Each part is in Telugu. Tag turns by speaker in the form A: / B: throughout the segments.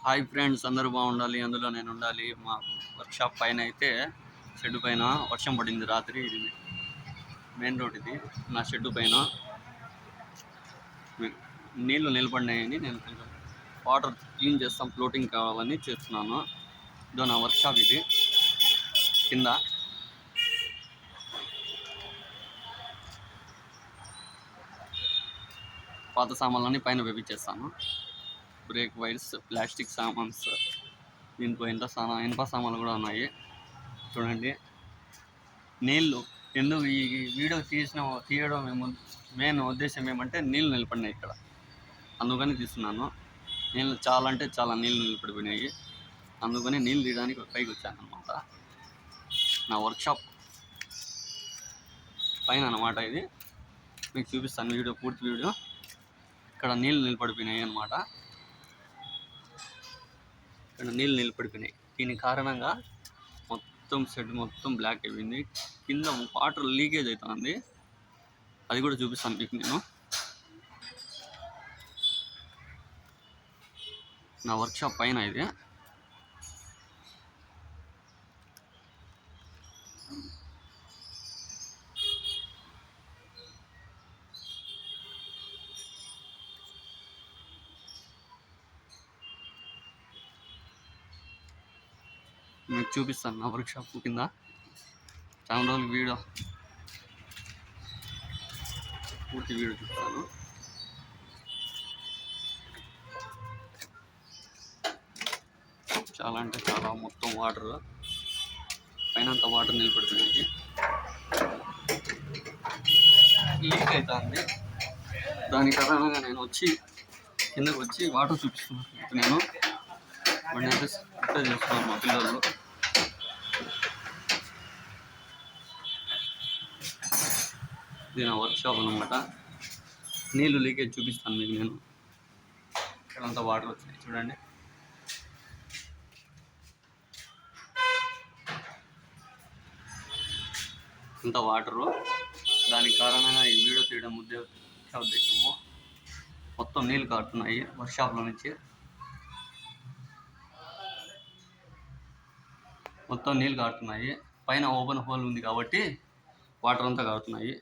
A: హాయ్ ఫ్రెండ్స్, అందరూ బాగుండాలి, అందులో నేను ఉండాలి. మా వర్క్షాప్ పైన అయితే షెడ్ పైన వర్షం పడింది రాత్రి. ఇది మెయిన్ రోడ్, ఇది నా షెడ్ పైన నీళ్లు నిలబడినాయని నేను కొంచెం వాటర్ క్లీన్ చేస్తాం, ఫ్లోటింగ్ కావాలని చేస్తున్నాను. ఇదో నా వర్క్షాప్, ఇది కింద పాత సామాన్లన్నీ పైన వేపించేస్తాను. బ్రేక్ వైర్స్, ప్లాస్టిక్ సామాన్స్, దీంట్లో ఇనుప సామాన్లు కూడా ఉన్నాయి. చూడండి, నీళ్ళు ఎందుకు ఈ వీడియో తీయడం మెయిన్ ఉద్దేశం ఏమంటే నీళ్ళు నిలబడినాయి ఇక్కడ, అందుకని తీస్తున్నాను. నీళ్ళు చాలా అంటే చాలా నీళ్ళు నిలబడిపోయినాయి, అందుకని నీళ్ళు తీయడానికి పైకి వచ్చాను అనమాట. నా వర్క్షాప్ పైన అనమాట, ఇది మీకు చూపిస్తాను వీడియో, పూర్తి వీడియో. ఇక్కడ నీళ్ళు నిలబడిపోయినాయి అనమాట, ఇక్కడ నీళ్ళు నిలబడిపోయినాయి. దీని కారణంగా మొత్తం షెడ్ మొత్తం బ్లాక్ అయిపోయింది. కింద వాటర్ లీకేజ్ అవుతుంది, అది కూడా చూపిస్తాను మీకు నేను. నా వర్క్షాప్ పైన ఇది. మీకు చూపిస్తాను నా వర్క్షాప్ కింద. చాలా రోజులు వీడియో, పూర్తి వీడియో చూపిస్తాను. చాలా అంటే చాలా, మొత్తం వాటర్ పైన అంతా వాటర్ నిలబడుతుంది, లీక్ అవుతుంది. దాని కారణంగా నేను వచ్చి కిందకు వచ్చి వాటర్ చూపిస్తున్నాను. నేను వాడిని అయితే రిపేర్ చేస్తున్నాను మా పిల్లలు. ఇది నా వర్క్షాప్ అనమాట. నీళ్ళు లీకేజ్ చూపిస్తాను మీకు నేను. ఇక్కడంతా వాటర్ వచ్చినాయి చూడండి. ఇంత వాటరు, దానికి కారణంగా ఈ వీడియో తీయడం ఉద్దేశము. మొత్తం నీళ్ళు కారుతున్నాయి వర్క్షాప్లో నుంచి, మొత్తం నీళ్ళు కారుతున్నాయి. పైన ఓపెన్ హోల్ ఉంది కాబట్టి వాటర్ అంతా కారుతున్నాయి.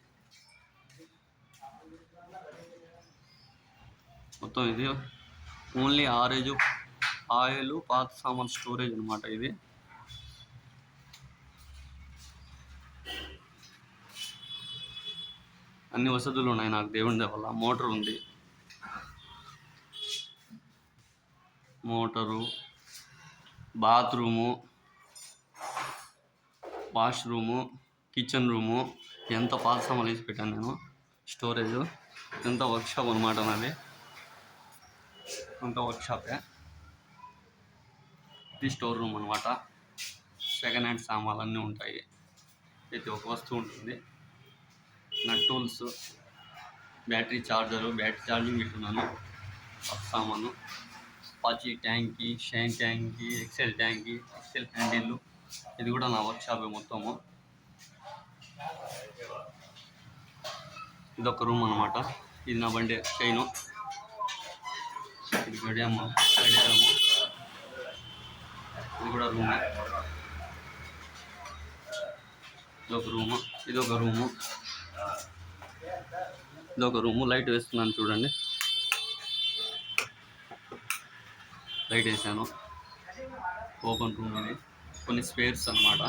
A: మొత్తం ఇది ఓన్లీ ఆయిల్, పాత సామాన్ స్టోరేజ్ అనమాట. ఇది అన్ని వసతులు ఉన్నాయి నాకు, దేవుని వల్ల. మోటార్ ఉంది, motor, bathroom, washroom, kitchen room, ఎంత పాత సామాన్లు వేసి పెట్టాను నేను. స్టోరేజ్, ఎంత వర్క్షాప్ అనమాట నాది, అంత వర్క్షాపే. ఇది స్టోర్ రూమ్ అనమాట. సెకండ్ హ్యాండ్ సామాన్లు అన్నీ ఉంటాయి, ప్రతి ఒక్క వస్తువు ఉంటుంది. నా tools, battery charger, battery charging పెట్టున్నాను. సామాను, పాచి ట్యాంకీ, షైన్ ట్యాంకీ, ఎక్సెల్ ట్యాంకీ, ఎక్సెల్ హ్యాండిల్, ఇది కూడా నా వర్క్షాపే మొత్తము. ఇదొక రూమ్ అనమాట. ఇది నా బండి చైను, ఇది గడియారము, ఇది కూడా రూము. ఇదొక రూము. లైట్ వేస్తున్నాను చూడండి, లైట్ వేసాను. ఓపెన్ రూమ్, ఇది కొన్ని స్పేర్స్ అనమాట.